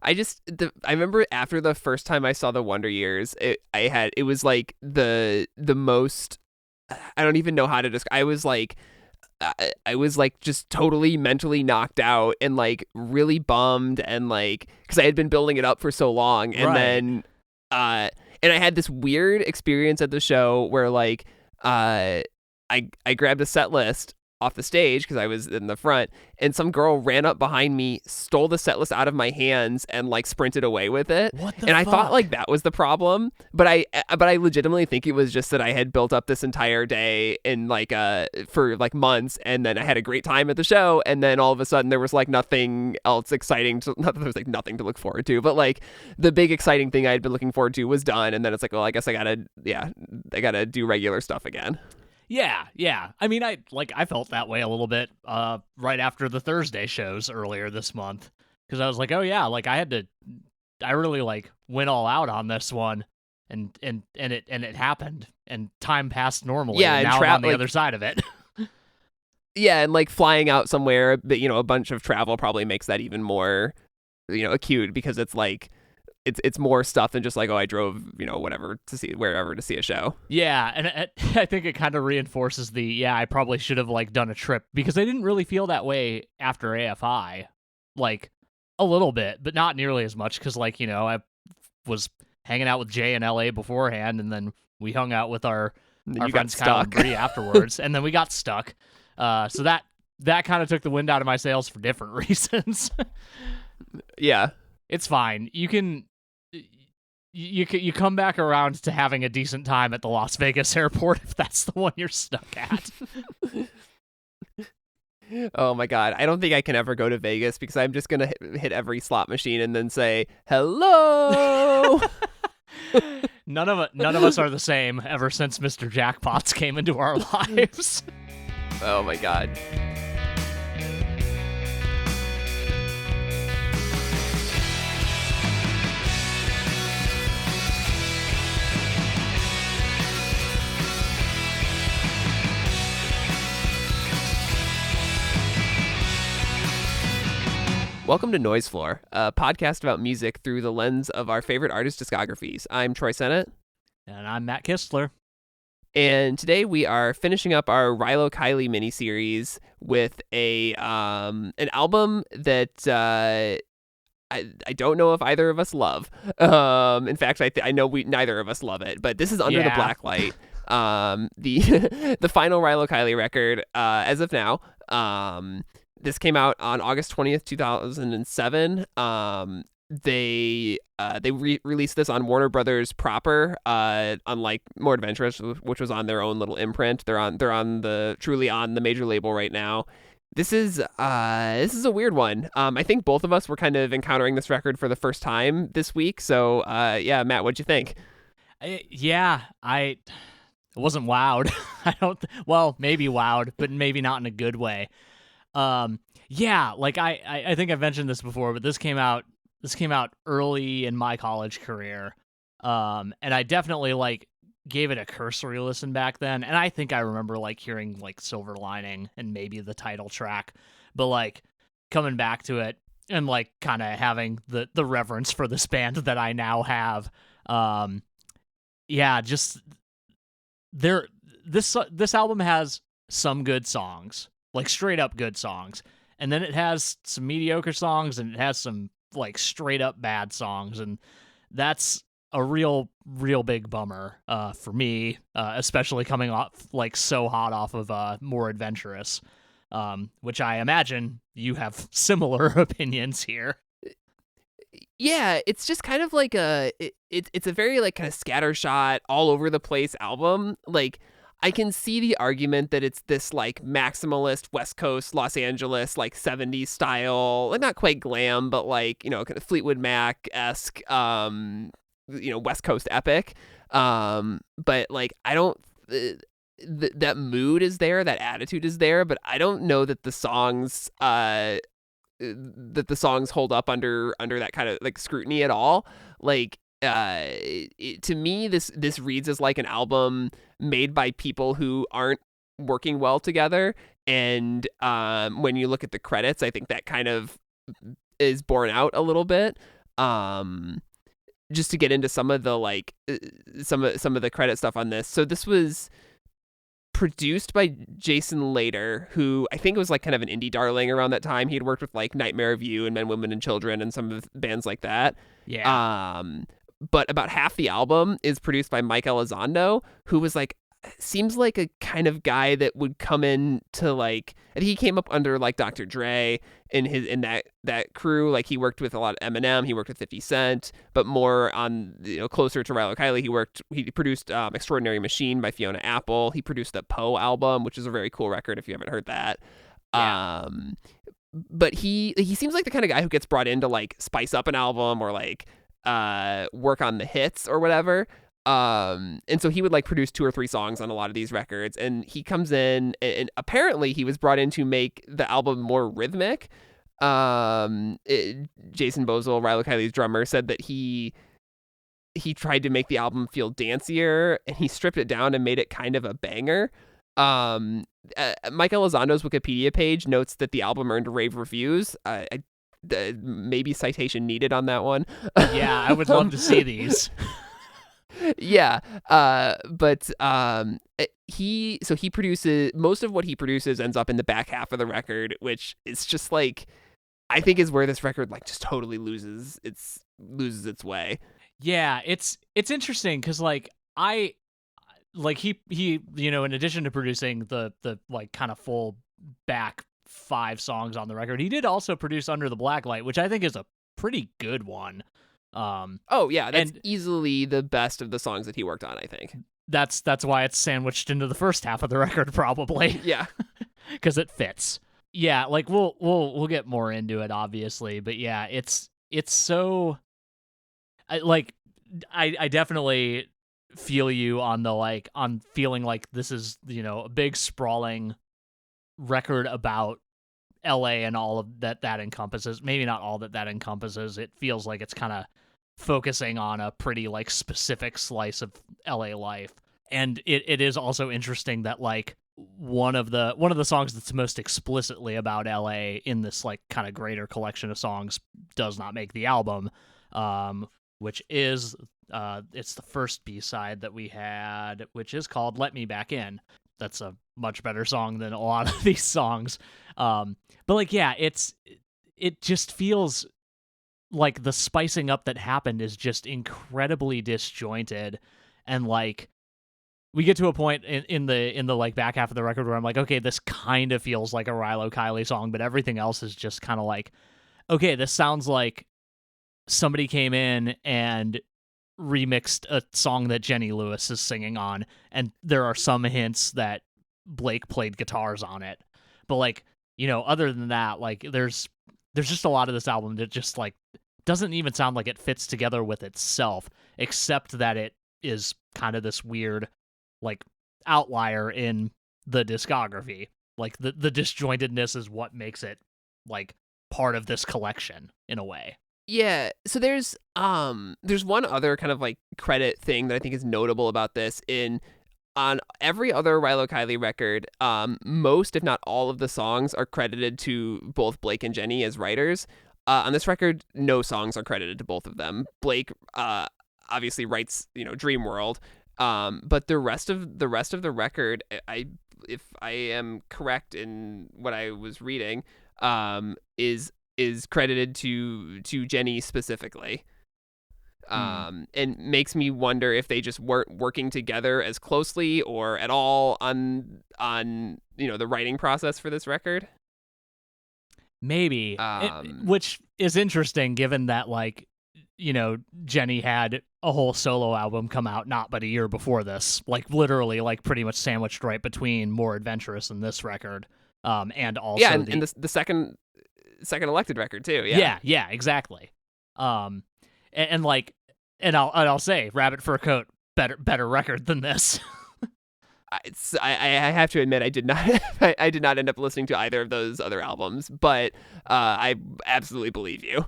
I remember after the first time I saw the Wonder Years, it was like the most, I don't even know how to describe. I was like just totally mentally knocked out and like really bummed, and like because I had been building it up for so long, and Right. then and I had this weird experience at the show where like I grabbed a set list off the stage because I was in the front, and some girl ran up behind me, stole the set list out of my hands, and like sprinted away with it. What the And I fuck? thought like that was the problem, but I legitimately think it was just that I had built up this entire day and like for like months, and then I had a great time at the show, and then all of a sudden there was like nothing else exciting to, not that there was like nothing to look forward to, but like the big exciting thing I had been looking forward to was done, and then it's like, well, I guess I gotta do regular stuff again. Yeah. I mean, I felt that way a little bit right after the Thursday shows earlier this month, because I was like, oh yeah, like I really like went all out on this one, and it happened, and time passed normally. Yeah, and and now I'm on the other side of it. Yeah, and like flying out somewhere, but a bunch of travel probably makes that even more, acute, because it's like it's more stuff than just like, oh, I drove, whatever to see wherever to see a show. Yeah, and I think it kind of reinforces I probably should have like done a trip, because I didn't really feel that way after AFI, like a little bit, but not nearly as much, because like I was hanging out with Jay in LA beforehand, and then we hung out with our friends Kyle and Bree afterwards, and then we got stuck. So that kind of took the wind out of my sails for different reasons. Yeah, it's fine. You come back around to having a decent time at the Las Vegas airport if that's the one you're stuck at. Oh my god, I don't think I can ever go to Vegas, because I'm just gonna hit every slot machine and then say hello. None of us are the same ever since Mr. Jackpots came into our lives. Oh my god. Welcome to Noise Floor, a podcast about music through the lens of our favorite artist discographies. I'm Troy Sennett. And I'm Matt Kistler. And today we are finishing up our Rilo Kiley miniseries with an album that I don't know if either of us love. In fact, I know neither of us love it. But this is Under the Blacklight, the final Rilo Kiley record as of now. This came out on August 20th, 2007. They released this on Warner Brothers proper, unlike More Adventurous, which was on their own little imprint. They're on truly on the major label right now. This is a weird one. I think both of us were kind of encountering this record for the first time this week. So Matt, what'd you think? I wasn't wowed. Maybe wowed, but maybe not in a good way. I think I've mentioned this before, but this came out early in my college career. And I definitely like gave it a cursory listen back then. And I think I remember like hearing like Silver Lining and maybe the title track, but like coming back to it and like kind of having the reverence for this band that I now have. This album has some good songs, like straight up good songs. And then it has some mediocre songs, and it has some like straight up bad songs. And that's a real big bummer for me, especially coming off like so hot off of More Adventurous, which I imagine you have similar opinions here. Yeah, it's just kind of like it's a very like kind of scattershot, all over the place album. Like, I can see the argument that it's this like maximalist West Coast Los Angeles like 70s style, like not quite glam, but like, kind of Fleetwood Mac-esque West Coast epic. But like I don't that mood is there, that attitude is there, but I don't know that the songs hold up under that kind of like scrutiny at all. Like to me, this reads as like an album made by people who aren't working well together, and when you look at the credits, I think that kind of is borne out a little bit. Just to get into some of the some of the credit stuff on this. So this was produced by Jason Lader, who I think was like kind of an indie darling around that time. He had worked with like Nightmare of You and Men, Women, and Children and some of the bands like that. Yeah. But about half the album is produced by Mike Elizondo, who was like, seems like a kind of guy that would come in to like, and he came up under like Dr. Dre in that crew. Like he worked with a lot of Eminem, he worked with 50 Cent, but more on, closer to Rilo Kiley. He produced Extraordinary Machine by Fiona Apple. He produced the Poe album, which is a very cool record if you haven't heard that. Yeah. But he seems like the kind of guy who gets brought in to like spice up an album or like work on the hits or whatever. And so he would like produce 2 or 3 songs on a lot of these records, and he comes in and apparently he was brought in to make the album more rhythmic. Jason Bozel, Rilo Kiley's drummer, said that he tried to make the album feel dancier, and he stripped it down and made it kind of a banger. Mike Elizondo's Wikipedia page notes that the album earned rave reviews. Maybe citation needed on that one. Yeah, I would love to see these. Yeah, but he produces most of what he produces ends up in the back half of the record, which is just like, I think is where this record like just totally loses its way. Yeah, it's interesting because like he in addition to producing the like kind of full back 5 songs on the record, he did also produce Under the Blacklight, which I think is a pretty good one. Oh yeah, that's easily the best of the songs that he worked on, I think. That's why it's sandwiched into the first half of the record, probably. Yeah, because it fits. Yeah, like we'll get more into it, obviously, but yeah, it's so. I definitely feel you on on feeling like this is a big sprawling record about LA and all of that encompasses. Maybe not all that encompasses. It feels like it's kind of focusing on a pretty like specific slice of LA life. And it is also interesting that like one of the songs that's most explicitly about LA in this like kind of greater collection of songs does not make the album, which is it's the first B-side that we had, which is called Let Me Back In. That's a much better song than a lot of these songs. But like, yeah, it just feels like the spicing up that happened is just incredibly disjointed. And like, we get to a point in the like back half of the record where I'm like, okay, this kind of feels like a Rilo Kiley song, but everything else is just kind of like, okay, this sounds like somebody came in and remixed a song that Jenny Lewis is singing on, and there are some hints that Blake played guitars on it. But like, other than that, like there's just a lot of this album that just like doesn't even sound like it fits together with itself, except that it is kind of this weird like outlier in the discography. Like the disjointedness is what makes it like part of this collection in a way. Yeah, so there's one other kind of like credit thing that I think is notable about this. On every other Rilo Kiley record, most if not all of the songs are credited to both Blake and Jenny as writers. On this record, no songs are credited to both of them. Blake obviously writes, Dream World, but the rest of the record, if I am correct in what I was reading, is credited to Jenny specifically. And makes me wonder if they just weren't working together as closely or at all on the writing process for this record. Maybe, which is interesting given that like Jenny had a whole solo album come out not but a year before this, like literally like pretty much sandwiched right between More Adventurous and this record, and also and the second Elected record too. Yeah, exactly. And like, and I'll say, Rabbit Fur Coat, better record than this. I have to admit I did not I did not end up listening to either of those other albums, but I absolutely believe you.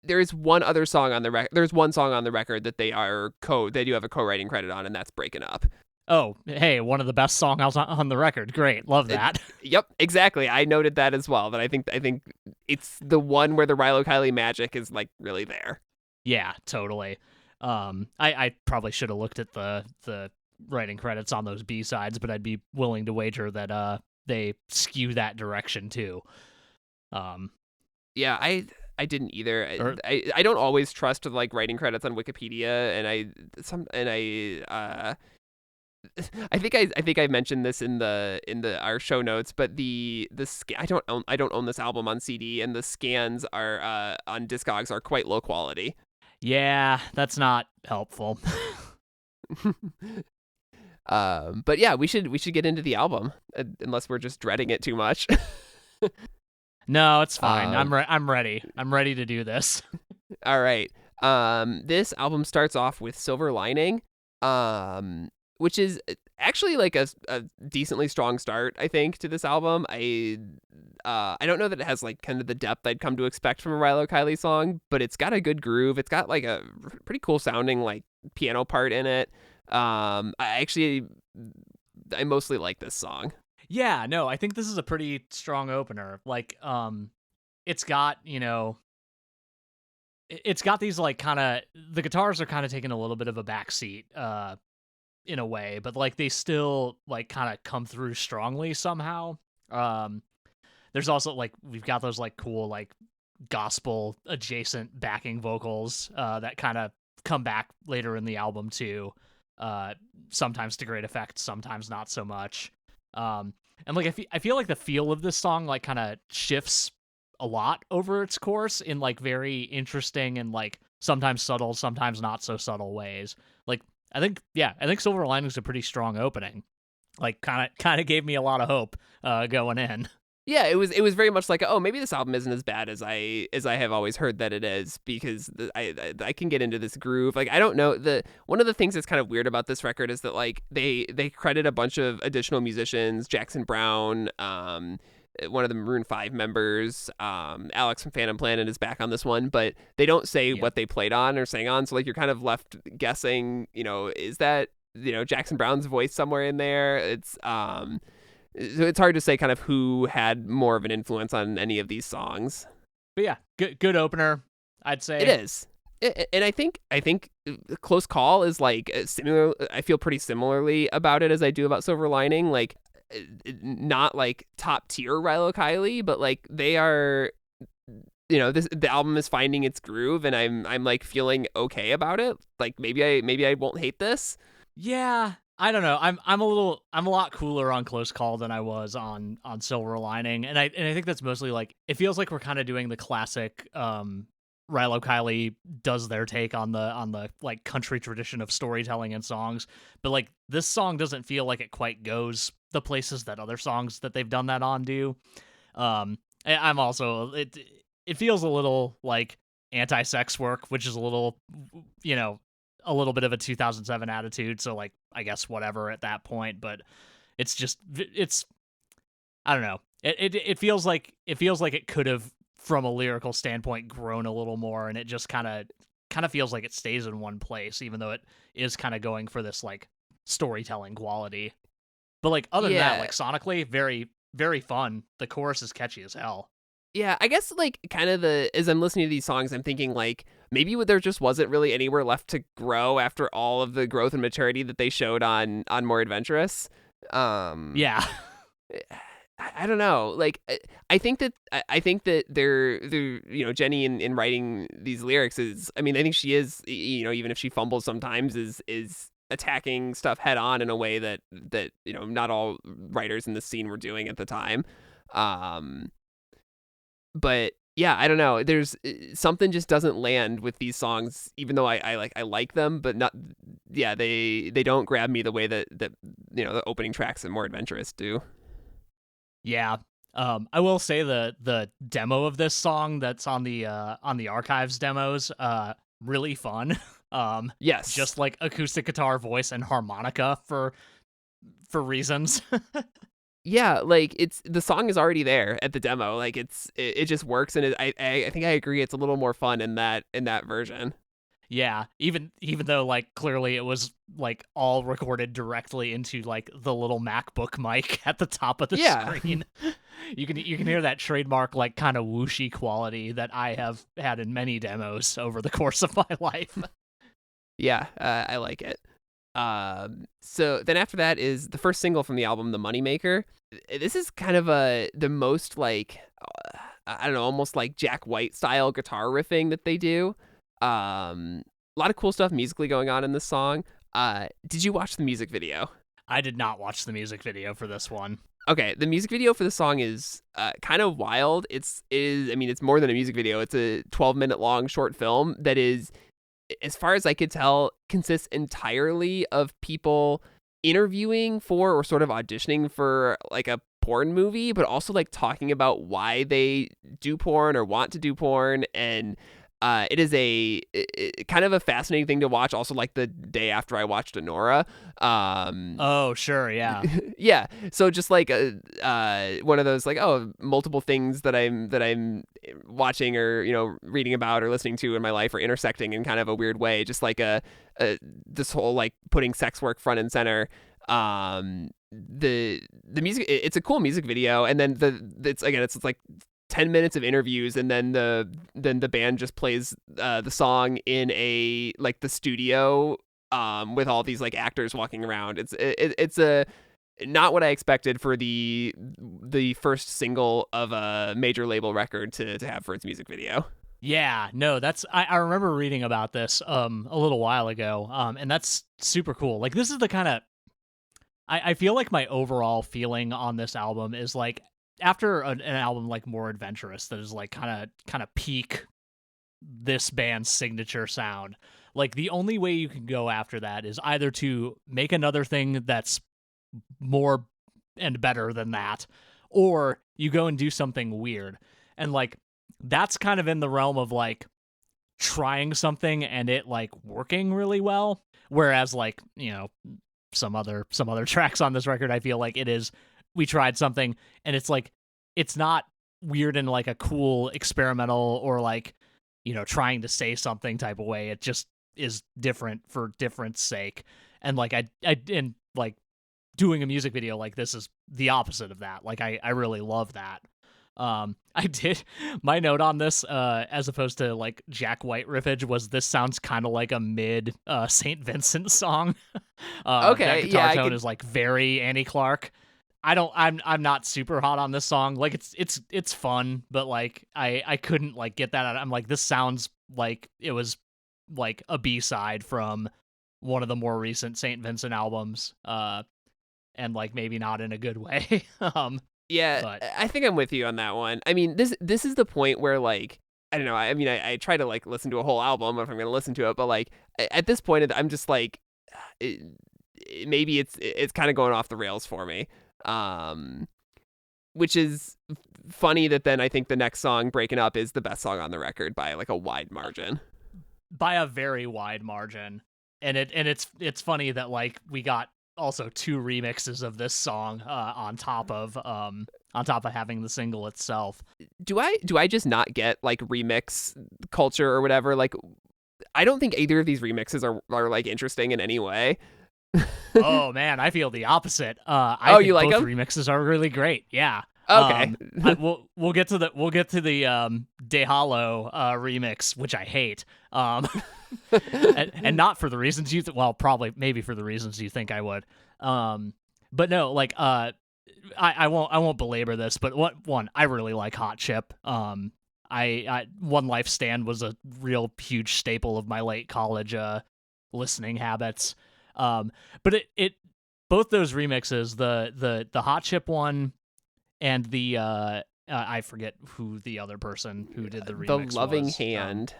There's one other song on the record. There's one song on the record that they do have a co-writing credit on, and that's Breaking Up. Oh, hey, one of the best songs on the record. Great, love that. Yep, exactly. I noted that as well. That I think it's the one where the Rilo Kiley magic is like really there. Yeah, totally. I probably should have looked at the writing credits on those B-sides, but I'd be willing to wager that they skew that direction too. Yeah, I didn't either. Or I don't always trust like writing credits on Wikipedia, and I think I mentioned this in the our show notes, but I don't own this album on CD, and the scans are on Discogs are quite low quality. yeah, that's not helpful. But yeah, we should get into the album, unless we're just dreading it too much. No, it's fine. Um, I'm ready. I'm ready to do this. All right. This album starts off with Silver Lining, which is actually like a decently strong start, I think, to this album. I don't know that it has like kind of the depth I'd come to expect from a Rilo Kiley song, but it's got a good groove. It's got like a pretty cool sounding like piano part in it. I mostly like this song. Yeah, no, I think this is a pretty strong opener. Like, it's got, it's got these like kind of the guitars are kind of taking a little bit of a backseat, in a way, but like they still like kind of come through strongly somehow. There's also like we've got those like cool like gospel adjacent backing vocals that kind of come back later in the album too. Sometimes to great effect, sometimes not so much. And like I feel like the feel of this song like kind of shifts a lot over its course in like very interesting and like sometimes subtle, sometimes not so subtle ways. Like I think Silver Lining's a pretty strong opening. Like kind of gave me a lot of hope going in. Yeah, it was very much like, oh, maybe this album isn't as bad as I have always heard that it is, because I can get into this groove. Like, I don't know, one of the things that's kind of weird about this record is that like they credit a bunch of additional musicians, Jackson Browne, one of the Maroon 5 members, Alex from Phantom Planet is back on this one, but they don't say what they played on or sang on, so like you're kind of left guessing, is that, Jackson Browne's voice somewhere in there? So it's hard to say kind of who had more of an influence on any of these songs. But yeah, good opener, I'd say. It is. And I think Close Call is like similar. I feel pretty similarly about it as I do about Silver Lining. Like, not like top tier Rilo Kiley, but like they are, the album is finding its groove, and I'm like feeling okay about it. Like maybe I won't hate this. Yeah, I don't know. I'm a lot cooler on Close Call than I was on Silver Lining, and I think that's mostly like it feels like we're kind of doing the classic Rilo Kiley does their take on the like country tradition of storytelling and songs, but like this song doesn't feel like it quite goes the places that other songs that they've done that on do. I'm also it feels a little like anti-sex work, which is a little a little bit of a 2007 attitude, so like I guess whatever at that point, but it's I don't know. It feels like it could have, from a lyrical standpoint, grown a little more, and it just kind of feels like it stays in one place, even though it is kind of going for this like storytelling quality. But like other than that, like sonically, very very fun. The chorus is catchy as hell. Yeah, I guess like kind of as I'm listening to these songs, I'm thinking like maybe there just wasn't really anywhere left to grow after all of the growth and maturity that they showed on More Adventurous. Yeah. I don't know. Like I think that they're Jenny in writing these lyrics is, I mean, I think she is, even if she fumbles sometimes, is attacking stuff head on in a way that not all writers in the scene were doing at the time. But yeah, I don't know. There's something just doesn't land with these songs, even though I like them, but not. Yeah, they don't grab me the way that the opening tracks and More Adventurous do. Yeah. I will say the demo of this song that's on the archives demos, really fun. Yes, just like acoustic guitar, voice, and harmonica for reasons. Yeah, like the song is already there at the demo. Like it just works, and I think I agree. It's a little more fun in that version. Yeah, even though like clearly it was like all recorded directly into like the little MacBook mic at the top of the Yeah. screen. You can hear that trademark like kind of whooshy quality that I have had in many demos over the course of my life. Yeah, I like it. So then after that is the first single from the album, The Moneymaker. This is kind of the most like, I don't know, almost like Jack White style guitar riffing that they do. A lot of cool stuff musically going on in this song. Did you watch the music video? I did not watch the music video for this one. Okay, the music video for the song is kind of wild. It's more than a music video. It's a 12-minute long short film that is, as far as I could tell, consists entirely of people interviewing for or sort of auditioning for like a porn movie, but also like talking about why they do porn or want to do porn. And it is kind of a fascinating thing to watch. Also, like the day after I watched Anora. Oh, sure, yeah. Yeah. So just like one of those like, oh, multiple things that I'm watching or reading about or listening to in my life are intersecting in kind of a weird way. Just like this whole like putting sex work front and center. The music, it's a cool music video, and then it's like 10 minutes of interviews, and then the band just plays the song in the studio with all these like actors walking around. It's a not what I expected for the first single of a major label record to have for its music video. Yeah, no, I remember reading about this a little while ago, and that's super cool. Like, this is the kind of, I feel like my overall feeling on this album is like, after an album like more adventurous that is like kind of peak this band's signature sound, like the only way you can go after that is either to make another thing that's more and better than that, or you go and do something weird. And like that's kind of in the realm of like trying something and it like working really well, whereas like some other tracks on this record, I feel like it is, we tried something and it's like, it's not weird in like a cool experimental or like, trying to say something type of way. It just is different for different sake. And like, and like doing a music video like this is the opposite of that. Like, I really love that. I did, my note on this, as opposed to like Jack White riffage, was this sounds kind of like a mid St. Vincent song. Okay, that guitar tone is like very Annie Clark. I'm not super hot on this song. Like it's fun, but like I couldn't like get that out. I'm like, this sounds like it was like a B-side from one of the more recent St. Vincent albums. And like maybe not in a good way. Yeah, but I think I'm with you on that one. I mean, this is the point where like, I don't know. I mean, I try to like listen to a whole album if I'm going to listen to it, but like at this point, I'm just like, maybe it's kind of going off the rails for me. Which is funny that then I think the next song, Breaking Up, is the best song on the record by like a wide margin. By a very wide margin. And it's funny that like we got also 2 remixes of this song on top of having the single itself. Do I just not get like remix culture or whatever? Like, I don't think either of these remixes are like interesting in any way. Oh man, I feel the opposite. I think you like both them? remixes are really great. Yeah. Okay. We'll get to the De Halo remix, which I hate. And not for the reasons you probably maybe for the reasons you think I would. But no, like I won't belabor this, but I really like Hot Chip. I One Life Stand was a real huge staple of my late college listening habits. But it both those remixes, the Hot Chip one and the I forget who the other person who did the remix The Loving was. Hand.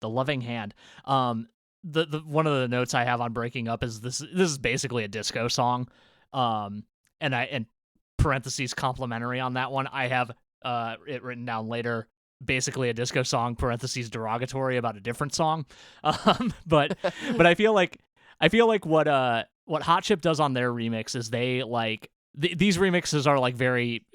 The Loving Hand. The one of the notes I have on Breaking Up is this is basically a disco song. And parentheses complimentary on that one. I have it written down later. Basically a disco song, parentheses derogatory about a different song. But I feel like what Hot Chip does on their remix is they like these remixes are like very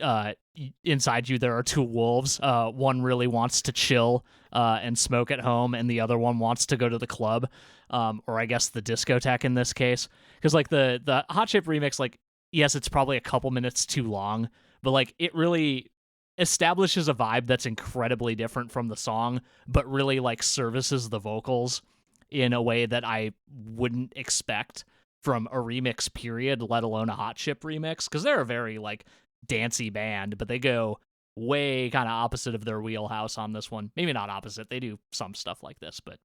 inside you. There are 2 wolves. One really wants to chill and smoke at home, and the other one wants to go to the club, or I guess the discotheque in this case. Because like the Hot Chip remix, like yes, it's probably a couple minutes too long, but like it really establishes a vibe that's incredibly different from the song, but really like services the vocals in a way that I wouldn't expect from a remix period, let alone a Hot Chip remix, because they're a very like dancey band, but they go way kind of opposite of their wheelhouse on this one. Maybe not opposite, they do some stuff like this, but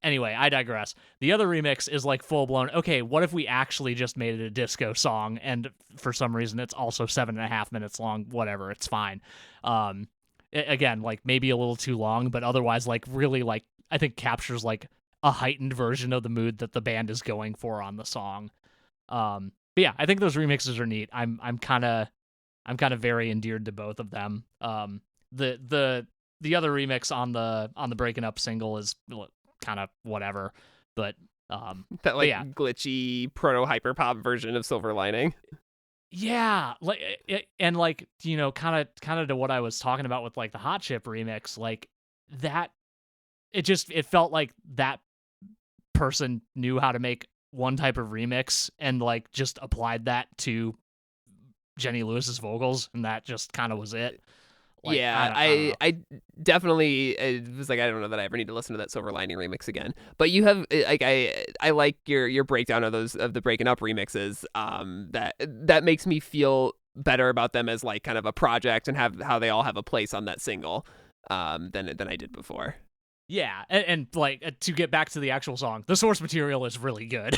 anyway, I digress. The other remix is like full blown, okay, what if we actually just made it a disco song, and for some reason it's also 7.5 minutes long, whatever, it's fine. Again, like maybe a little too long, but otherwise like really like I think captures like a heightened version of the mood that the band is going for on the song. But yeah, I think those remixes are neat. I'm kind of very endeared to both of them. The other remix on the Breaking Up single is kind of whatever, but that like glitchy proto hyperpop version of Silver Lining. Yeah, like and like kind of to what I was talking about with like the Hot Chip remix, like that it felt like that person knew how to make one type of remix and like just applied that to Jenny Lewis's vocals, and that just kind of was it. Like, yeah, I definitely was like, I don't know that I ever need to listen to that Silver Lining remix again. But you have like I like your breakdown of the Breaking Up remixes. That makes me feel better about them as like kind of a project and have how they all have a place on that single than I did before. Yeah, and like to get back to the actual song, the source material is really good.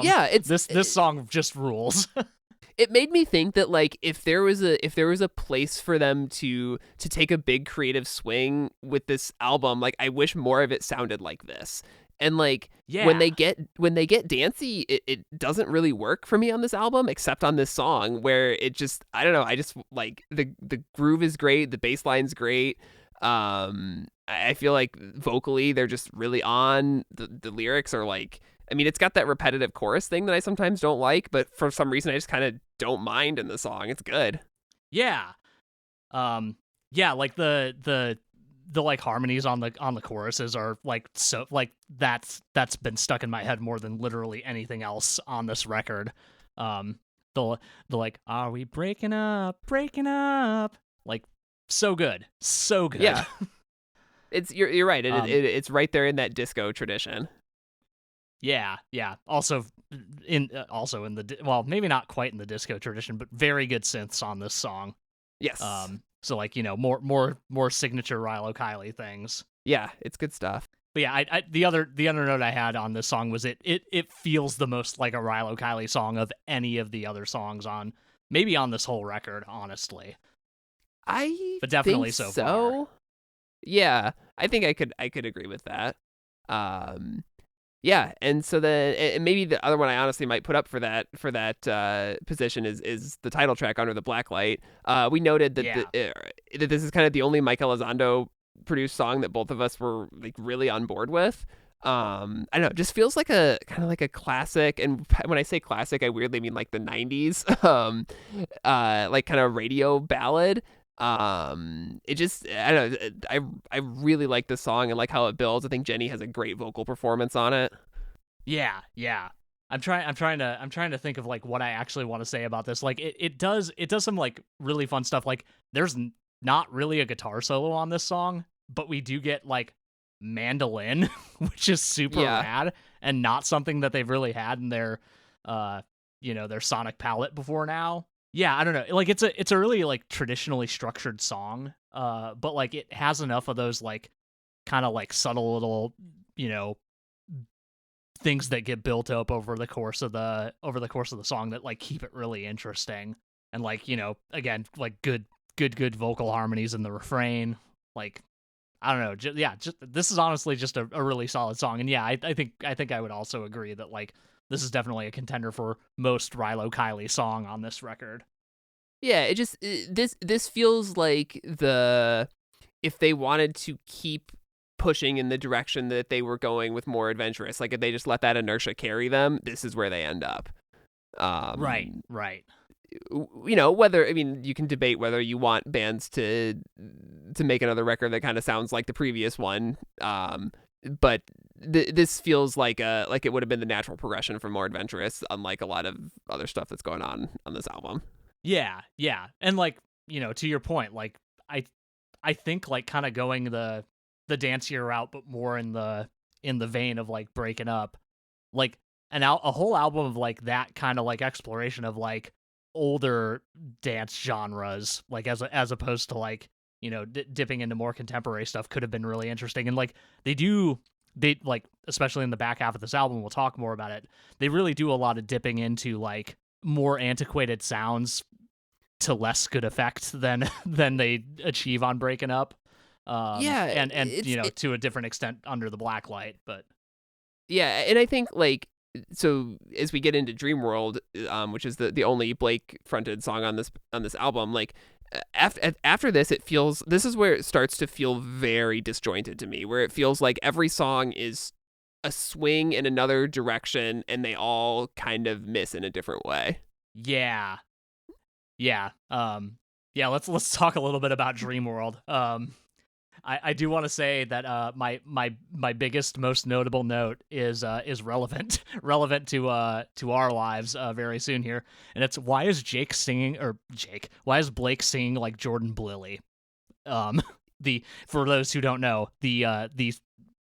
Yeah, it's this song just rules. It made me think that like if there was a place for them to take a big creative swing with this album, like I wish more of it sounded like this. And like when they get dancey, it doesn't really work for me on this album, except on this song where it just I don't know, I just like the groove is great, the bass line's great. I feel like vocally they're just really on. The lyrics are like, I mean, it's got that repetitive chorus thing that I sometimes don't like, but for some reason I just kind of don't mind in the song. It's good. Yeah. Yeah, like the like harmonies on the choruses are like so like that's been stuck in my head more than literally anything else on this record. The like, are we breaking up? Like so good. Yeah. You're right. It's right there in that disco tradition. Yeah. Also in the well, maybe not quite in the disco tradition, but very good synths on this song. Yes. So like more signature Rilo Kiley things. Yeah, it's good stuff. But yeah, the other note I had on this song was it feels the most like a Rilo Kiley song of any of the other songs on this whole record, honestly. But definitely think so far. Yeah, I think I could agree with that. Yeah, and so then maybe the other one I honestly might put up for that position is the title track Under the Blacklight. We noted that that this is kind of the only Mike Elizondo produced song that both of us were like really on board with. I don't know, it just feels like a kind of like a classic, and when I say classic, I weirdly mean like the 90s, like kind of radio ballad. It just I don't know, I really like this song and like how it builds. I think Jenny has a great vocal performance on it. Yeah. I'm trying to think of like what I actually want to say about this. Like it does some like really fun stuff. Like there's not really a guitar solo on this song, but we do get like mandolin, which is super rad and not something that they've really had in their their sonic palette before now. Yeah, I don't know. Like it's a really like traditionally structured song, but like it has enough of those like kind of like subtle little, things that get built up over the course of the song that like keep it really interesting. And like, again, like good vocal harmonies in the refrain. Like I don't know. Just this is honestly just a really solid song. And yeah, I think I would also agree that like this is definitely a contender for most Rilo Kiley song on this record. Yeah, it just this feels like if they wanted to keep pushing in the direction that they were going with more adventurous, like if they just let that inertia carry them, this is where they end up. Right. whether, I mean, you can debate whether you want bands to make another record that kind of sounds like the previous one. But this feels like it would have been the natural progression for More Adventurous, unlike a lot of other stuff that's going on this album. Yeah. And like, to your point, like I think like kind of going the dancier route, but more in the vein of like Breaking Up, like a whole album of like that kind of like exploration of like older dance genres, like as opposed to like dipping into more contemporary stuff, could have been really interesting. And like they like, especially in the back half of this album, we'll talk more about it, they really do a lot of dipping into like more antiquated sounds to less good effect than they achieve on Breaking Up. And to a different extent Under the Blacklight, but yeah. And I think like, so as we get into Dream World, which is the only Blake fronted song on this album, like after this, this is where it starts to feel very disjointed to me, where it feels like every song is a swing in another direction and they all kind of miss in a different way. Yeah. Let's talk a little bit about Dream World. I do want to say that my biggest, most notable note is relevant to our lives very soon here, and it's why is Blake singing like Jordan Bliley? For those who don't know, the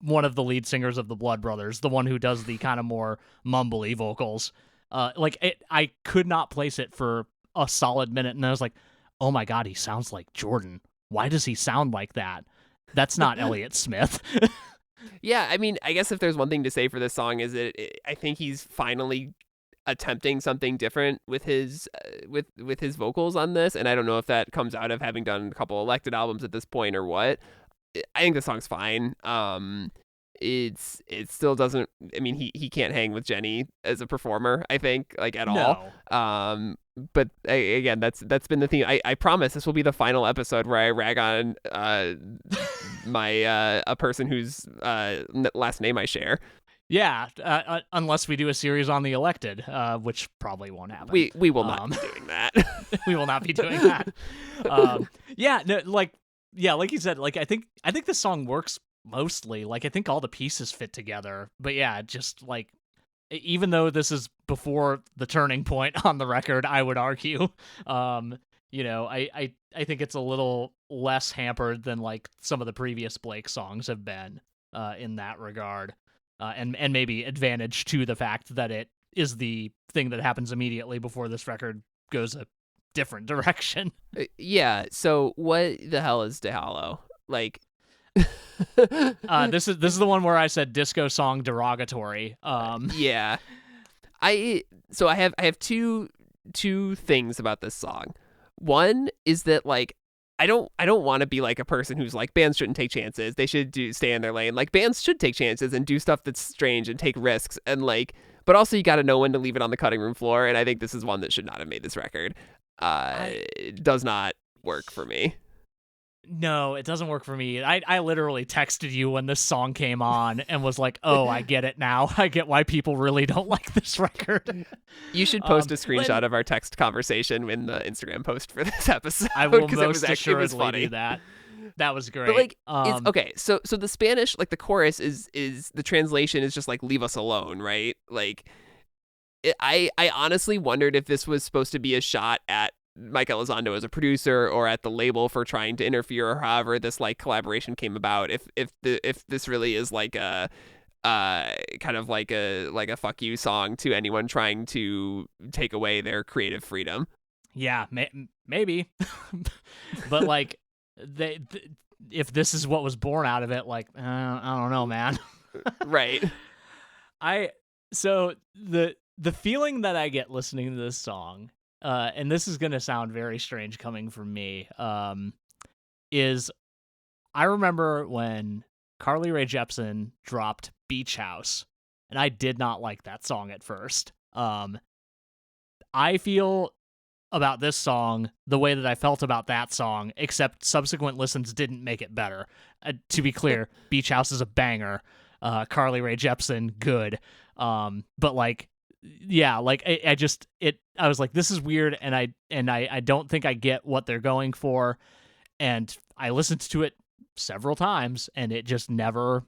one of the lead singers of the Blood Brothers, the one who does the kind of more mumbly vocals. I could not place it for a solid minute, and I was like, oh my god, he sounds like Jordan. Why does he sound like that? That's not Elliott Smith. Yeah, I mean, I guess if there's one thing to say for this song is that I think he's finally attempting something different with his with his vocals on this, and I don't know if that comes out of having done a couple Elected albums at this point or what. I think the song's fine. It still doesn't. I mean, he can't hang with Jenny as a performer, I think, like at all. But again, that's been the theme. I promise this will be the final episode where I rag on my a person whose last name I share. Yeah, unless we do a series on the Elected, which probably won't happen. We will not be doing that. We will not be doing that. Like you said, like I think this song works mostly. Like I think all the pieces fit together. But yeah, just like, even though this is before the turning point on the record, I would argue, I think it's a little less hampered than like some of the previous Blake songs have been in that regard, and maybe advantage to the fact that it is the thing that happens immediately before this record goes a different direction. Yeah. So what the hell is De Hollow? Like, this is the one where I said disco song derogatory. Yeah. I have two things about this song. One is that like I don't want to be like a person who's like bands shouldn't take chances. They should stay in their lane. Like bands should take chances and do stuff that's strange and take risks, and like, but also you got to know when to leave it on the cutting room floor. And I think this is one that should not have made this record. It does not work for me. No, it doesn't work for me. I literally texted you when this song came on and was like, oh, I get it now. I get why people really don't like this record. You should post a screenshot of our text conversation in the Instagram post for this episode. I will most assuredly do that. That was great. But like, okay, so the Spanish, like the chorus is the translation is just like leave us alone, right? Like, I honestly wondered if this was supposed to be a shot at Mike Elizondo as a producer or at the label for trying to interfere, or however this like collaboration came about. If this really is like a kind of like a fuck you song to anyone trying to take away their creative freedom. Yeah, maybe. But like if this is what was born out of it, like I don't know, man. Right. So the feeling that I get listening to this song, and this is going to sound very strange coming from me, is I remember when Carly Rae Jepsen dropped Beach House, and I did not like that song at first. I feel about this song the way that I felt about that song, except subsequent listens didn't make it better. To be clear, Beach House is a banger. Carly Rae Jepsen, good. But like, yeah, like I was like, this is weird, and I don't think I get what they're going for, and I listened to it several times, and it just never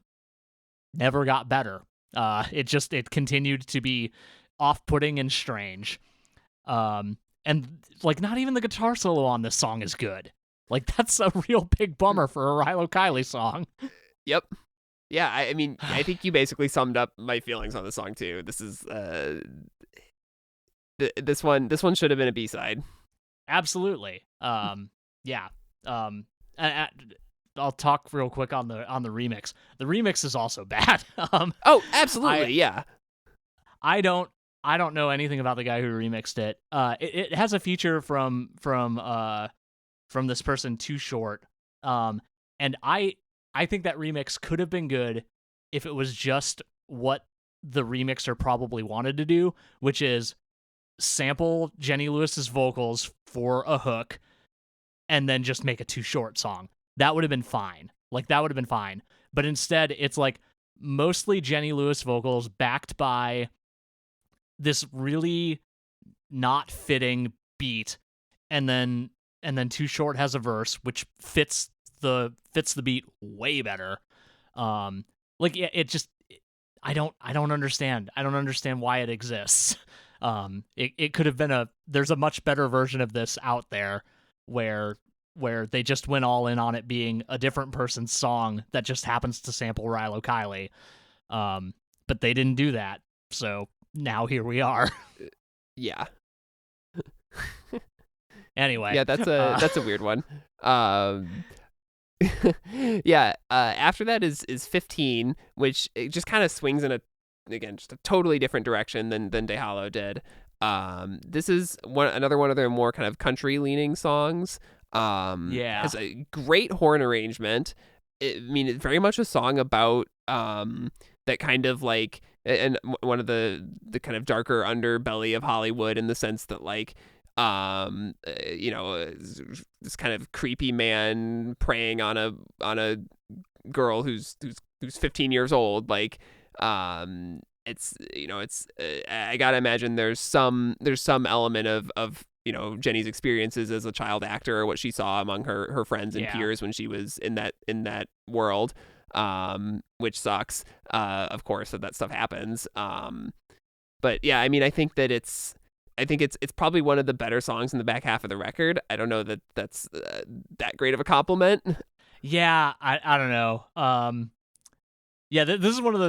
got better. It continued to be off-putting and strange. And like not even the guitar solo on this song is good. Like that's a real big bummer for a Rilo Kiley song. Yep. Yeah, I mean, I think you basically summed up my feelings on the song too. This is this one should have been a B-side. Absolutely. Yeah. I'll talk real quick on the remix. The remix is also bad. Oh, absolutely, yeah. I don't know anything about the guy who remixed it. It has a feature from this person, Too Short. And I think that remix could have been good if it was just what the remixer probably wanted to do, which is sample Jenny Lewis's vocals for a hook and then just make a Too Short song. That would have been fine. But instead, it's like mostly Jenny Lewis vocals backed by this really not fitting beat, and then Too Short has a verse which fits the beat way better. I don't understand. I don't understand why it exists. It could have been there's a much better version of this out there where they just went all in on it being a different person's song that just happens to sample Rilo Kiley. But they didn't do that. So now here we are. Yeah. Anyway. Yeah, that's a weird one. Yeah, after that is 15, which it just kind of swings in just a totally different direction than DeHalo did. This is another one of their more kind of country leaning songs. Yeah. Has a great horn arrangement. I mean, it's very much a song about that kind of like, and one of the kind of darker underbelly of Hollywood, in the sense that like this kind of creepy man preying on a girl who's 15 years old. Like it's I gotta imagine there's some element of Jenny's experiences as a child actor, or what she saw among her friends and peers when she was in that world, which sucks, of course, that stuff happens. But yeah, I mean, I think it's probably one of the better songs in the back half of the record. I don't know that that's that great of a compliment. Yeah, I don't know. Yeah, this is one of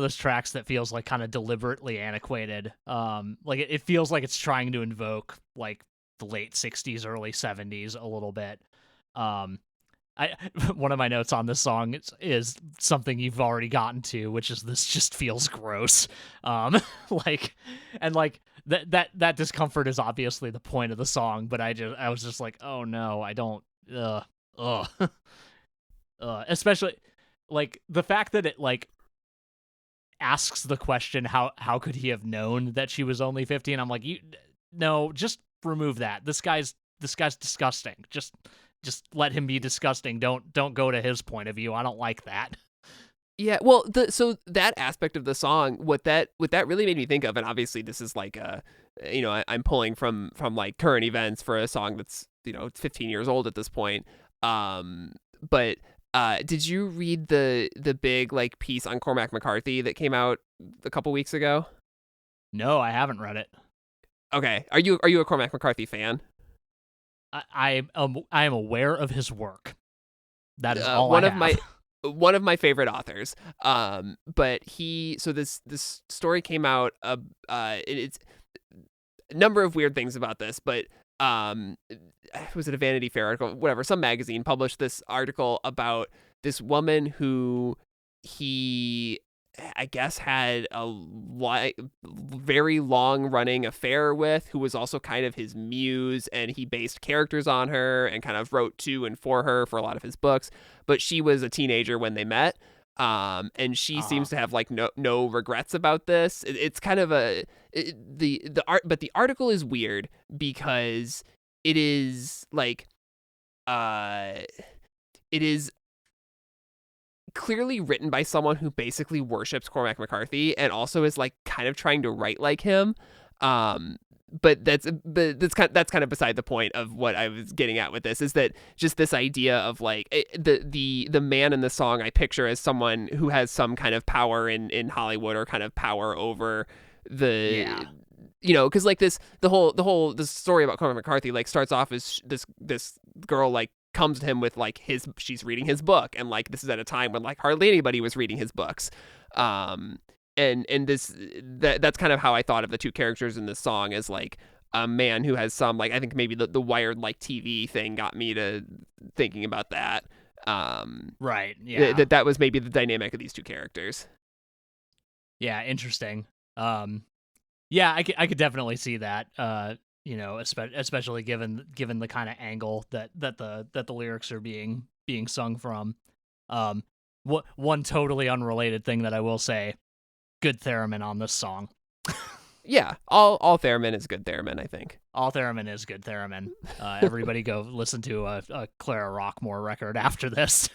those tracks that feels like kind of deliberately antiquated. Like it feels like it's trying to invoke like the late 60s, early 70s a little bit. One of my notes on this song is something you've already gotten to, which is this just feels gross. Like that discomfort is obviously the point of the song, but I was just like, oh no, I don't. Especially like the fact that it like asks the question, how could he have known that she was only 15? I'm like, no, just remove that. This guy's disgusting. Just let him be disgusting. Don't go to his point of view. I don't like that. Yeah, well, so that aspect of the song, what that really made me think of, and obviously this is like I'm pulling from like current events for a song that's 15 years old at this point. But did you read the big like piece on Cormac McCarthy that came out a couple weeks ago? No, I haven't read it. Okay, are you a Cormac McCarthy fan? I am aware of his work. That is all one I of have. One of my favorite authors. But this story came out. It's a number of weird things about this, but was it a Vanity Fair article? Whatever, some magazine published this article about this woman who he, I guess, had a very long-running affair with, who was also kind of his muse, and he based characters on her and kind of wrote to and for her for a lot of his books. But she was a teenager when they met, and she seems to have like no regrets about this. It's kind of the art, but the article is weird because it is like it is clearly written by someone who basically worships Cormac McCarthy and also is like kind of trying to write like him. But that's kind of beside the point of what I was getting at with this, is that just this idea of like the man in the song I picture as someone who has some kind of power in Hollywood, or kind of power over the because like this story about Cormac McCarthy like starts off as this girl like comes to him with like she's reading his book, and like this is at a time when like hardly anybody was reading his books. And that's kind of how I thought of the two characters in this song, as like a man who has some like, I think maybe the Wired like TV thing got me to thinking about that. Right. Yeah. That was maybe the dynamic of these two characters. Yeah. Interesting. Yeah, I could definitely see that. Especially given the kind of angle that the lyrics are being sung from. One totally unrelated thing that I will say: good theremin on this song. Yeah, all theremin is good theremin, I think. All theremin is good theremin. Everybody go listen to a Clara Rockmore record after this.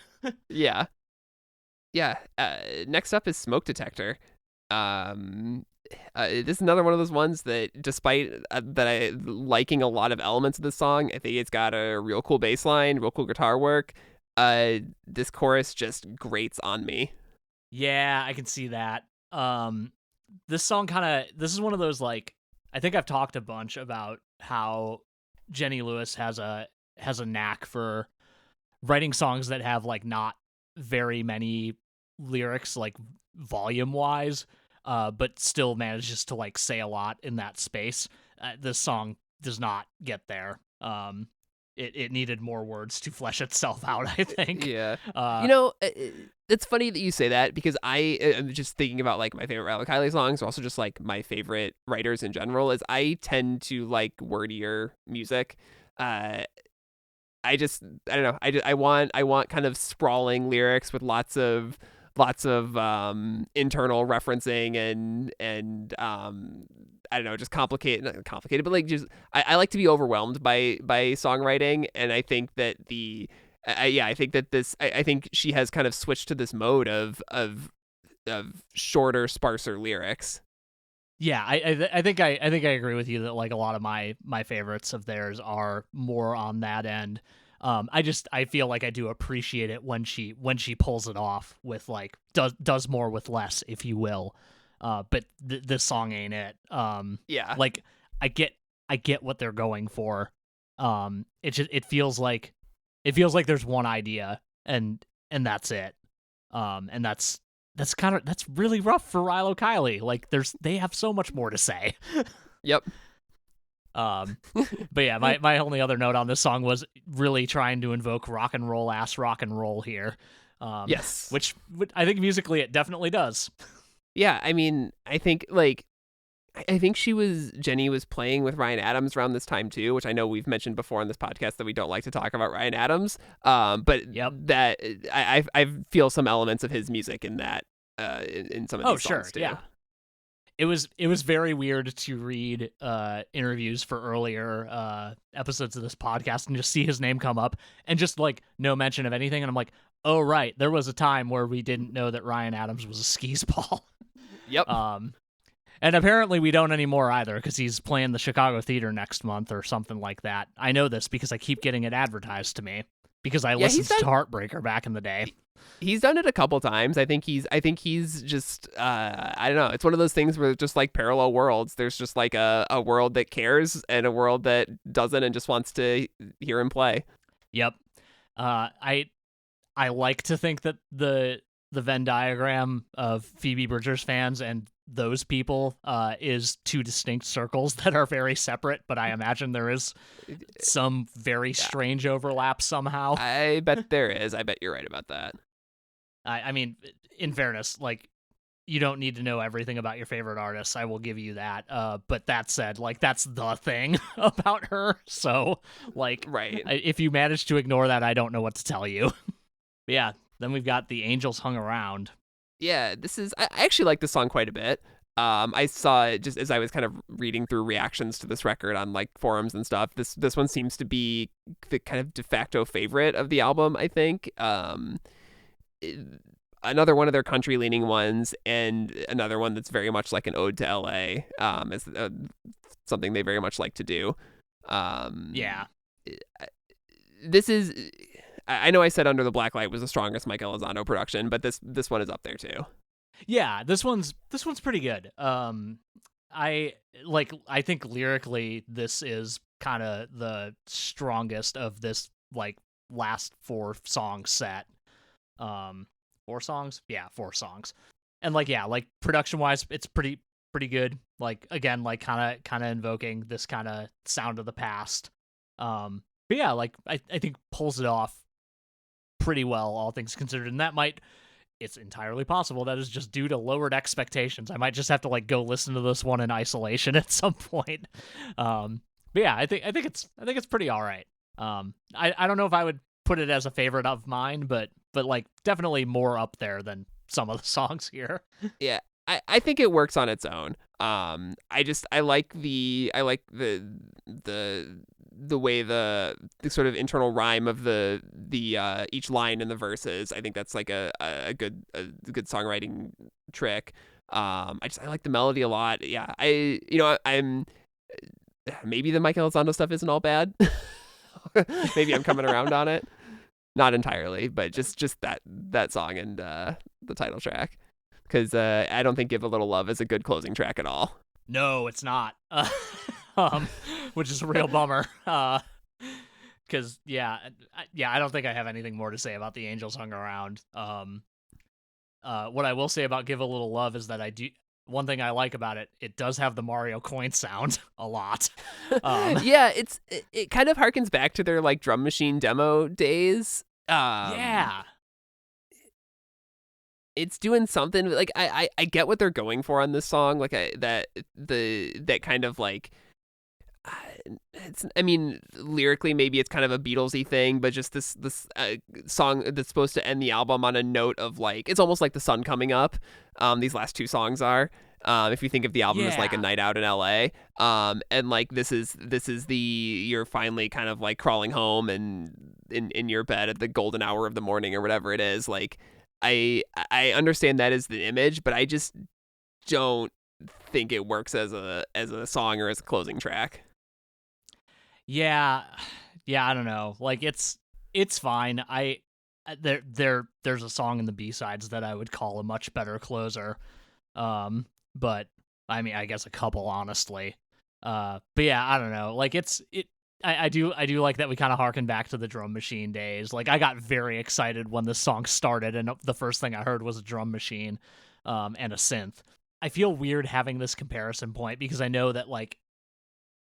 Yeah. Next up is Smoke Detector. This is another one of those ones that, despite that I liking a lot of elements of the song, I think it's got a real cool bass line, real cool guitar work. This chorus just grates on me. Yeah, I can see that. This song this is one of those, like, I think I've talked a bunch about how Jenny Lewis has a knack for writing songs that have like not very many lyrics, like volume wise, but still manages to like say a lot in that space. This song does not get there. It needed more words to flesh itself out, I think. Yeah. It's funny that you say that, because I am just thinking about like my favorite Rilo Kiley songs, or also just like my favorite writers in general, is I tend to like wordier music. I don't know. I want kind of sprawling lyrics with lots of internal referencing and I don't know, just not complicated, but like just I like to be overwhelmed by songwriting, and I think that I think she has kind of switched to this mode of shorter, sparser lyrics. Yeah, I think I agree with you that like a lot of my favorites of theirs are more on that end. I feel like I do appreciate it when she pulls it off with like does more with less, if you will. But this song ain't it. Yeah. Like I get what they're going for. It feels like there's one idea and that's it. And that's really rough for Rilo Kiley. Like they have so much more to say. Yep. But yeah, my only other note on this song was really trying to invoke rock and roll here. Yes. Which I think musically it definitely does. Yeah, I mean, I think Jenny was playing with Ryan Adams around this time too, which I know we've mentioned before on this podcast that we don't like to talk about Ryan Adams. But yep. That I feel some elements of his music in that in some of these songs too. Yeah. It was very weird to read interviews for earlier episodes of this podcast and just see his name come up and just like no mention of anything, and I'm like, oh right, there was a time where we didn't know that Ryan Adams was a skis ball. Yep. And apparently we don't anymore either, because he's playing the Chicago Theater next month or something like that. I know this because I keep getting it advertised to me because I listened to Heartbreaker back in the day. He's done it a couple times. I think he's just I don't know. It's one of those things where it's just like parallel worlds. There's just like a world that cares and a world that doesn't and just wants to hear him play. Yep. I like to think that the Venn diagram of Phoebe Bridgers fans and those people is two distinct circles that are very separate, but I imagine there is some very strange overlap somehow. I bet there is. I bet you're right about that. I mean, in fairness, like, you don't need to know everything about your favorite artists. I will give you that. But that said, like, that's the thing about her. So, like, right. If you manage to ignore that, I don't know what to tell you. But yeah, then we've got The Angels Hung Around. Yeah, I actually like this song quite a bit. I saw it just as I was kind of reading through reactions to this record on like forums and stuff. This one seems to be the kind of de facto favorite of the album, I think. another one of their country leaning ones, and another one that's very much like an ode to LA, is something they very much like to do. Yeah. This is, I know I said Under the Blacklight was the strongest Mike Elizondo production, but this one is up there too. Yeah, this one's pretty good. I think lyrically this is kind of the strongest of this like last 4 song set. 4 songs? Yeah, 4 songs. And like production wise it's pretty good. Like again, like kind of invoking this kind of sound of the past. But yeah, like I think pulls it off pretty well, all things considered. And it's entirely possible that is just due to lowered expectations. I might just have to like go listen to this one in isolation at some point. But yeah, I think it's pretty all right. I don't know if I would put it as a favorite of mine, but like definitely more up there than some of the songs here. Yeah, I think it works on its own. I like the way the sort of internal rhyme of the each line in the verses. I think that's like a good songwriting trick. I like the melody a lot. Yeah, I'm maybe the Mike Elizondo stuff isn't all bad. Maybe I'm coming around on it. Not entirely, but just that song and the title track. Because I don't think "Give a Little Love" is a good closing track at all. No, it's not. Which is a real bummer. Because I don't think I have anything more to say about The Angels Hung Around. What I will say about "Give a Little Love" is that one thing I like about it, it does have the Mario coin sound a lot. Yeah, it kind of harkens back to their like drum machine demo days. Yeah. It's doing something like I get what they're going for on this song, like that kind of like lyrically maybe it's kind of a Beatlesy thing, but just this song that's supposed to end the album on a note of like it's almost like the sun coming up. These last 2 songs are. If you think of the album as like a night out in LA, and like this is you're finally kind of like crawling home and in your bed at the golden hour of the morning or whatever it is. Like I understand that as the image, but I just don't think it works as a song or as a closing track. Yeah, I don't know. Like it's fine. There's a song in the B-sides that I would call a much better closer. But I mean, I guess a couple, honestly. But yeah, I don't know. Like I do like that we kind of harken back to the drum machine days. Like I got very excited when this song started, and the first thing I heard was a drum machine, and a synth. I feel weird having this comparison point because I know that like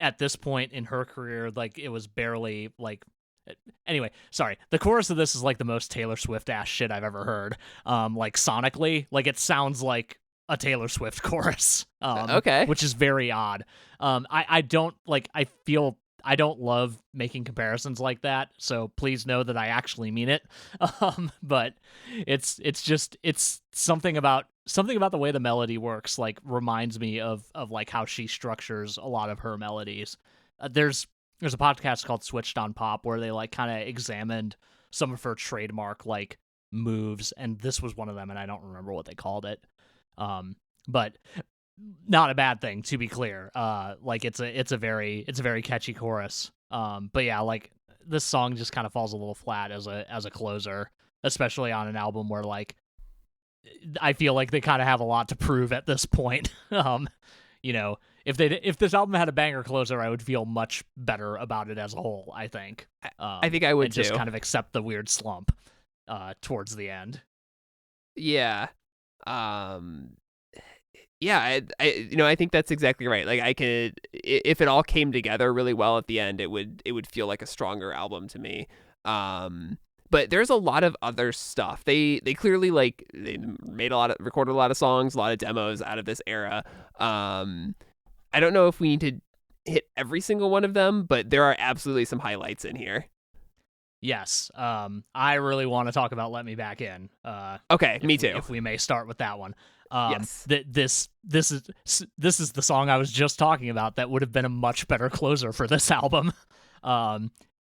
at this point in her career, like it was barely like. Anyway, sorry. The chorus of this is like the most Taylor Swift ass shit I've ever heard. Like sonically, like it sounds like a Taylor Swift chorus. Okay. Which is very odd. I don't like. I feel I don't love making comparisons like that. So please know that I actually mean it. But it's something about the way the melody works. Like reminds me of like how she structures a lot of her melodies. There's a podcast called Switched on Pop where they like kind of examined some of her trademark like moves, and this was one of them, and I don't remember what they called it. But not a bad thing, to be clear. Like it's a very catchy chorus. But yeah, like this song just kind of falls a little flat as a closer, especially on an album where like I feel like they kind of have a lot to prove at this point. You know, if this album had a banger closer, I would feel much better about it as a whole, I think. I think I would too. Just kind of accept the weird slump towards the end. Yeah. Yeah, I think that's exactly right. Like I could, if it all came together really well at the end, it would feel like a stronger album to me. But there's a lot of other stuff. They clearly like they recorded a lot of songs, a lot of demos out of this era. I don't know if we need to hit every single one of them, but there are absolutely some highlights in here. Yes. I really want to talk about "Let Me Back In." Okay, me too. If we may start with that one. Yes. This is the song I was just talking about that would have been a much better closer for this album.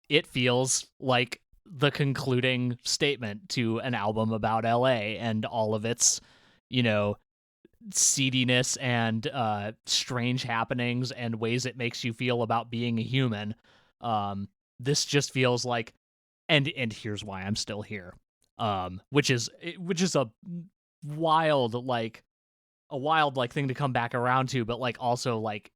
It feels like the concluding statement to an album about LA and all of its, you know, seediness and strange happenings and ways it makes you feel about being a human. This just feels like, and here's why I'm still here. Which is a wild like thing to come back around to, but like also like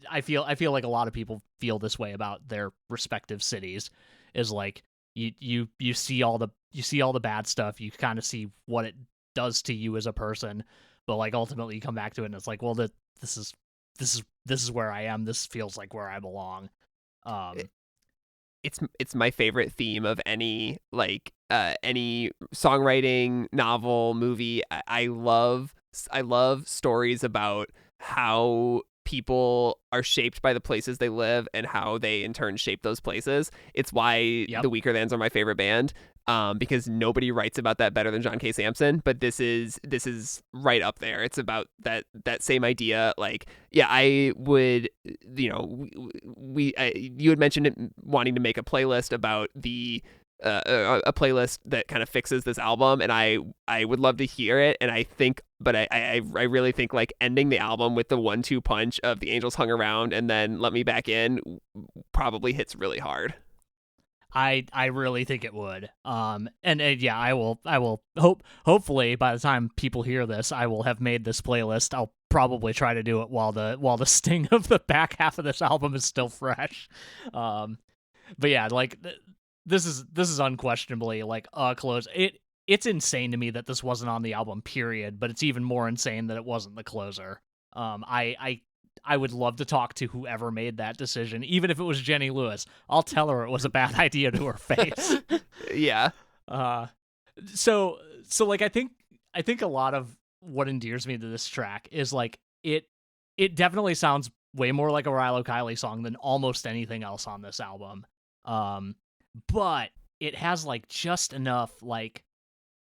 I feel like a lot of people feel this way about their respective cities, is like you see all the bad stuff, you kind of see what it does to you as a person, but like ultimately you come back to it and it's like, well, this is where I am. This feels like where I belong. It's my favorite theme of any any songwriting, novel, movie. I love stories about how people are shaped by the places they live and how they in turn shape those places. It's why the Weaker Thans are my favorite band. Because nobody writes about that better than John K. Samson, but this is right up there. It's about that same idea. Like, yeah, I would, you had mentioned it, wanting to make a playlist about a playlist that kind of fixes this album, and I would love to hear it. And I think, but I really think like ending the album with the 1-2 punch of The Angels Hung Around and then Let Me Back In probably hits really hard. I really think it would. Yeah, I will hopefully by the time people hear this, I will have made this playlist. I'll probably try to do it while the sting of the back half of this album is still fresh. But yeah, like this is unquestionably like a close. It's insane to me that this wasn't on the album, period, but it's even more insane that it wasn't the closer. I would love to talk to whoever made that decision, even if it was Jenny Lewis. I'll tell her it was a bad idea to her face. Yeah. So like I think a lot of what endears me to this track is like it definitely sounds way more like a Rilo Kiley song than almost anything else on this album. But it has like just enough like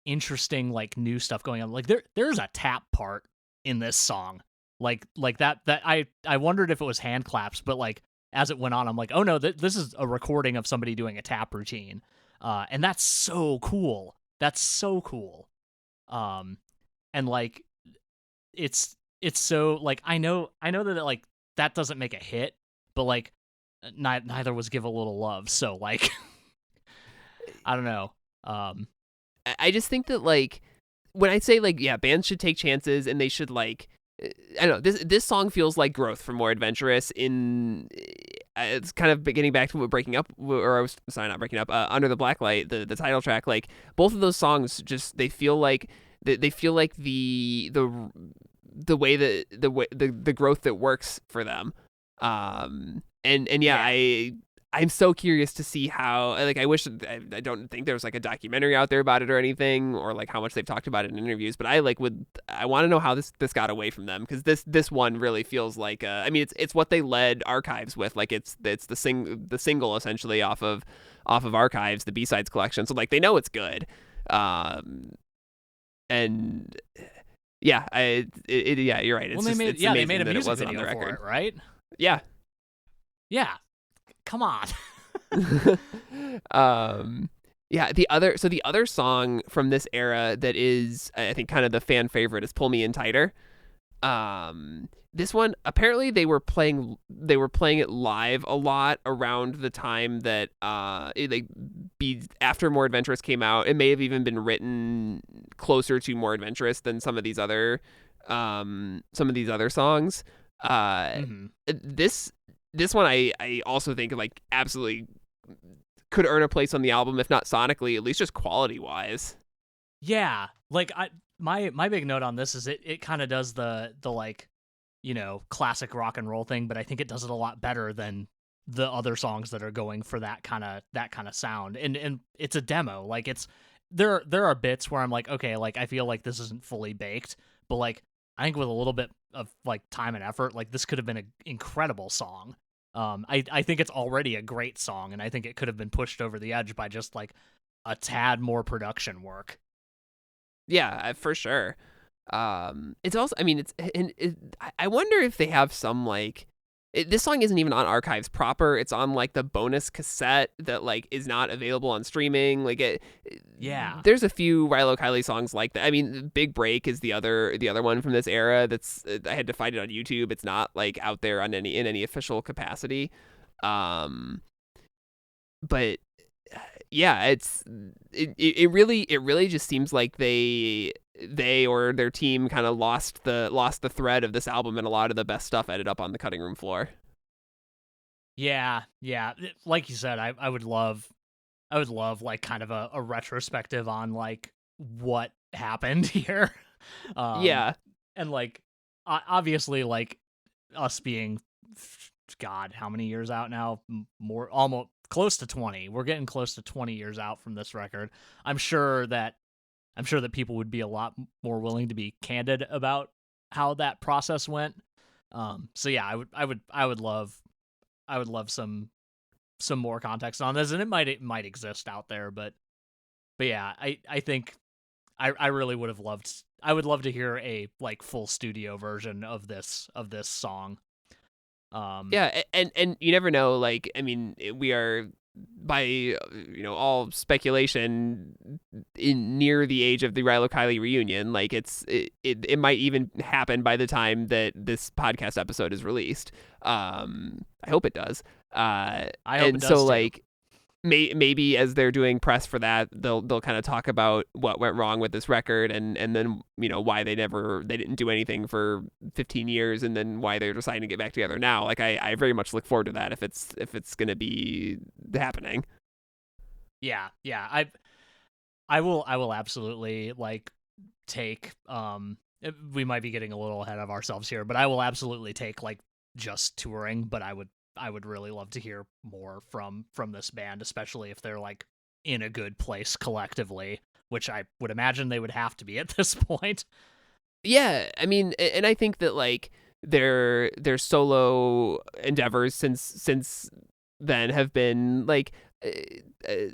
interesting like new stuff going on. Like there's a tap part in this song. Like that I wondered if it was hand claps, but like as it went on, I'm like, oh no, this is a recording of somebody doing a tap routine, and that's so cool. That's so cool. And like it's so like I know that like that doesn't make a hit, but like neither was Give a Little Love. So like I don't know. I just think that like when I say like, yeah, bands should take chances and they should like, I don't know, this song feels like growth from More Adventurous. It's kind of getting back to what Breaking Up, or I was sorry, not Breaking Up, Under the Blacklight, the title track. Like both of those songs, just they feel like the way that the growth that works for them. And yeah, I'm so curious to see how, like, I wish, I don't think there was like a documentary out there about it or anything, or like how much they've talked about it in interviews, but I want to know how this got away from them, because this one really feels like, I mean, it's what they led Archives with, like it's the single essentially off of Archives, the B-sides collection, so like they know it's good. And yeah, yeah, you're right. It's well, they made a music video on the record, for it, right? Yeah. Yeah. Come on. Yeah, the other song from this era that is, I think, kind of the fan favorite is Pull Me In Tighter. This one, apparently they were playing it live a lot around the time that after More Adventurous came out. It may have even been written closer to More Adventurous than some of these other songs. This one I also think like absolutely could earn a place on the album, if not sonically, at least just quality wise. Yeah, like my big note on this is it kind of does the like, you know, classic rock and roll thing, but I think it does it a lot better than the other songs that are going for that kind of sound. And it's a demo. Like it's there are bits where I'm like, okay, like I feel like this isn't fully baked, but like I think with a little bit of like time and effort, like this could have been an incredible song. I think it's already a great song, and I think it could have been pushed over the edge by just like a tad more production work. Yeah, for sure. It's also, I mean, I wonder if they have some like This song isn't even on Archives proper. It's on like the bonus cassette that like is not available on streaming. Like Yeah. there's a few Rilo Kiley songs like that. I mean, Big Break is the other one from this era. That's I had to find it on YouTube. It's not like out there on in any official capacity. But yeah, it really just seems like they or their team kind of lost the thread of this album, and a lot of the best stuff ended up on the cutting room floor. Yeah. Like you said, I would love like kind of a retrospective on like what happened here. Yeah. And like obviously like us being, God, how many years out now? More, almost close to 20. We're getting close to 20 years out from this record. I'm sure that people would be a lot more willing to be candid about how that process went. So yeah, I would love some more context on this, and it might exist out there, but yeah, I think I really would have loved. I would love to hear a like full studio version of this song. Yeah, and you never know. Like, I mean, we are by all speculation in near the age of the Rilo Kiley reunion. Like, it might even happen by the time that this podcast episode is released. I hope it does. I hope it does so too. Like, maybe as they're doing press for that, they'll kind of talk about what went wrong with this record, and then why they didn't do anything for 15 years, and then why they're deciding to get back together now. Like, I very much look forward to that if it's gonna be happening. Yeah. I will absolutely like take we might be getting a little ahead of ourselves here, but I will absolutely take like just touring, but I would really love to hear more from this band, especially if they're like in a good place collectively, which I would imagine they would have to be at this point. Yeah, I mean, and I think that like their solo endeavors since then have been like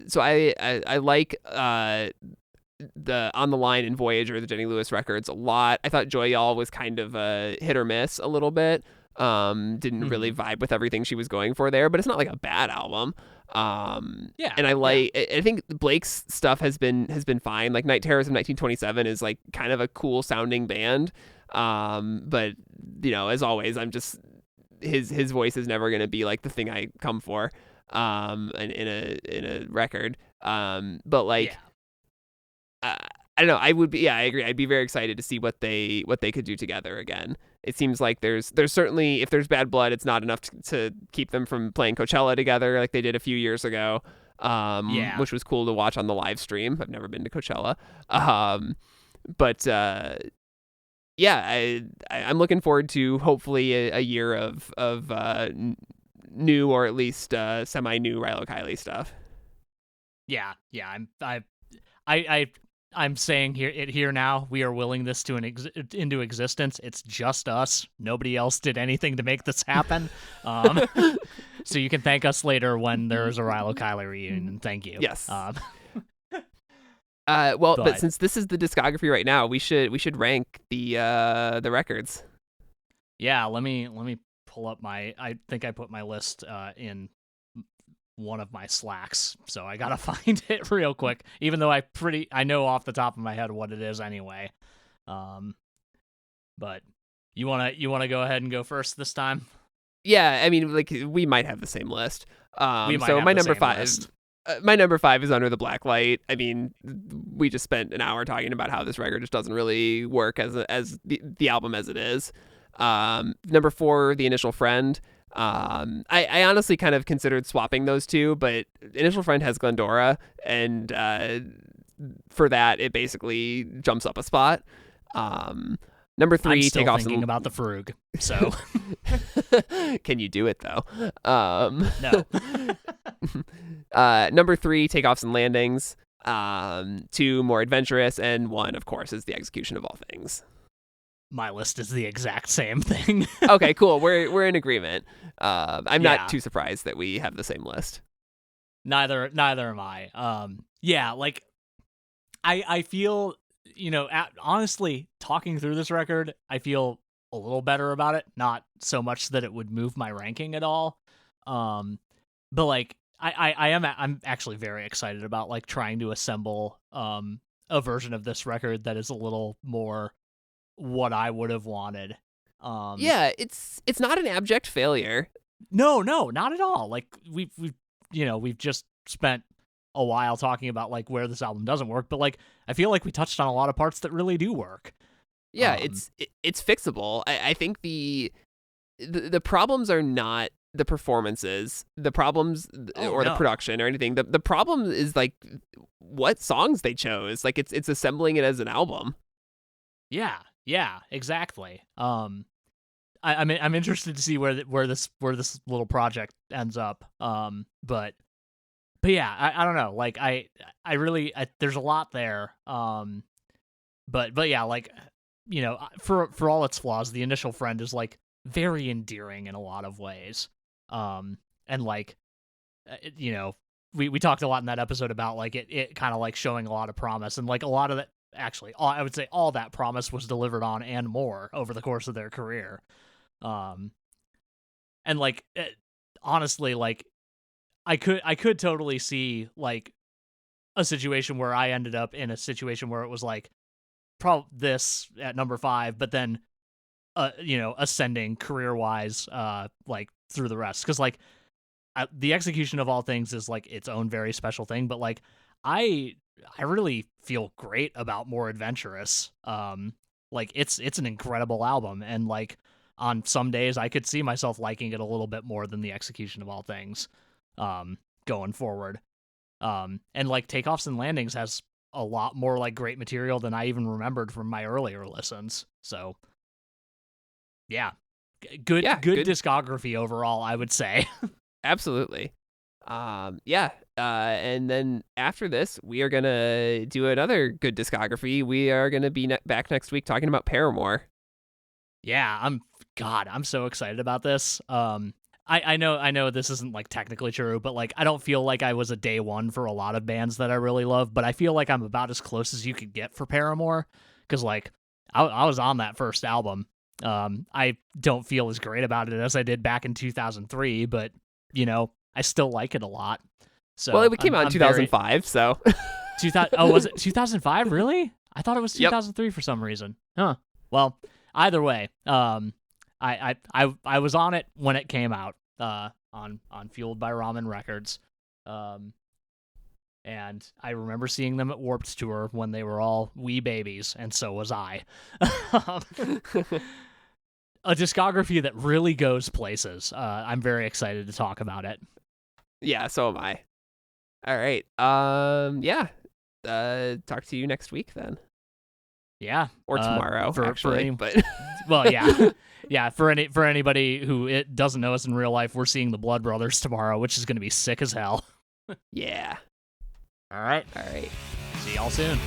so I like the On the Line and Voyager, the Jenny Lewis records, a lot. I thought Joy Y'all was kind of a hit or miss a little bit. Didn't really vibe with everything she was going for there, but it's not like a bad album. Yeah, and I think Blake's stuff has been fine. Like Night Terrors of 1927 is like kind of a cool sounding band. But as always, I'm just his voice is never gonna be like the thing I come for. In a record. But like. Yeah. I don't know. I agree. I'd be very excited to see what they could do together again. It seems like there's certainly, if there's bad blood, it's not enough to keep them from playing Coachella together like they did a few years ago. Which was cool to watch on the live stream. I've never been to Coachella. But I'm looking forward to hopefully a year of new, or at least semi new Rilo Kiley stuff. Yeah. I'm saying here now, we are willing this to into existence. It's just us. Nobody else did anything to make this happen. So you can thank us later when there's a Rilo Kiley reunion. Thank you. Yes. But since this is the discography right now, we should rank the records. Yeah, let me pull up I think I put my list in one of my Slacks, so I gotta find it real quick, even though I know off the top of my head what it is anyway. But you wanna go ahead and go first this time? Yeah, I mean, like, we might have the same list. So my number 5 list. My number 5 is Under the Blacklight. I mean, we just spent an hour talking about how this record just doesn't really work as the album as it is. Number 4, The Initial Friend. I honestly kind of considered swapping those two, but Initial Friend has Glendora, and for that it basically jumps up a spot. Number 3, I'm still Take Off thinking Some... about the Frug. So can you do it though? No. Number 3, Take Off Some Landings. 2, More Adventurous, and 1, of course, is The Execution of All Things. My list is the exact same thing. Okay, cool. We're in agreement. I'm not too surprised that we have the same list. Neither am I. Like I feel, honestly, talking through this record, I feel a little better about it, not so much that it would move my ranking at all. But like I'm actually very excited about like trying to assemble a version of this record that is a little more what I would have wanted. Yeah, it's not an abject failure. No, not at all. Like we've just spent a while talking about like where this album doesn't work, but like I feel like we touched on a lot of parts that really do work. Yeah, it's fixable. I think the problems are not the performances, the problems the production or anything. The problem is like what songs they chose. Like it's assembling it as an album. Yeah, exactly. I'm interested to see where this little project ends up. But yeah, I don't know. Like I really there's a lot there. But yeah, like for all its flaws, The Initial Friend is like very endearing in a lot of ways. And like we talked a lot in that episode about like it kind of like showing a lot of promise, and like a lot of that, actually I would say all that promise was delivered on and more over the course of their career. And like honestly, like I could totally see like a situation where I ended up in a situation where it was like this at number 5, but then ascending career wise like through the rest, because like the Execution of All Things is like its own very special thing, but like I really feel great about More Adventurous. Like it's an incredible album, and like on some days I could see myself liking it a little bit more than the Execution of All Things going forward. And like Takeoffs and Landings has a lot more like great material than I even remembered from my earlier listens. So yeah, good discography overall, I would say. Absolutely. And then after this, we are gonna do another good discography. We are gonna be back next week talking about Paramore. Yeah, I'm so excited about this. I know this isn't like technically true, but like I don't feel like I was a day one for a lot of bands that I really love, but I feel like I'm about as close as you could get for Paramore, because like I was on that first album. I don't feel as great about it as I did back in 2003, but I still like it a lot. So well, it came out in 2005, so 2000. Oh, was it 2005? Really? I thought it was 2003 for some reason. Huh. Well, either way, I was on it when it came out on Fueled by Ramen Records, and I remember seeing them at Warped Tour when they were all wee babies, and so was I. A discography that really goes places. I'm very excited to talk about it. Yeah, so am I. All right. Talk to you next week then. Yeah, or tomorrow actually. But well, yeah. Yeah, for anybody who it doesn't know us in real life, we're seeing the Blood Brothers tomorrow, which is going to be sick as hell. Yeah. All right. See y'all soon.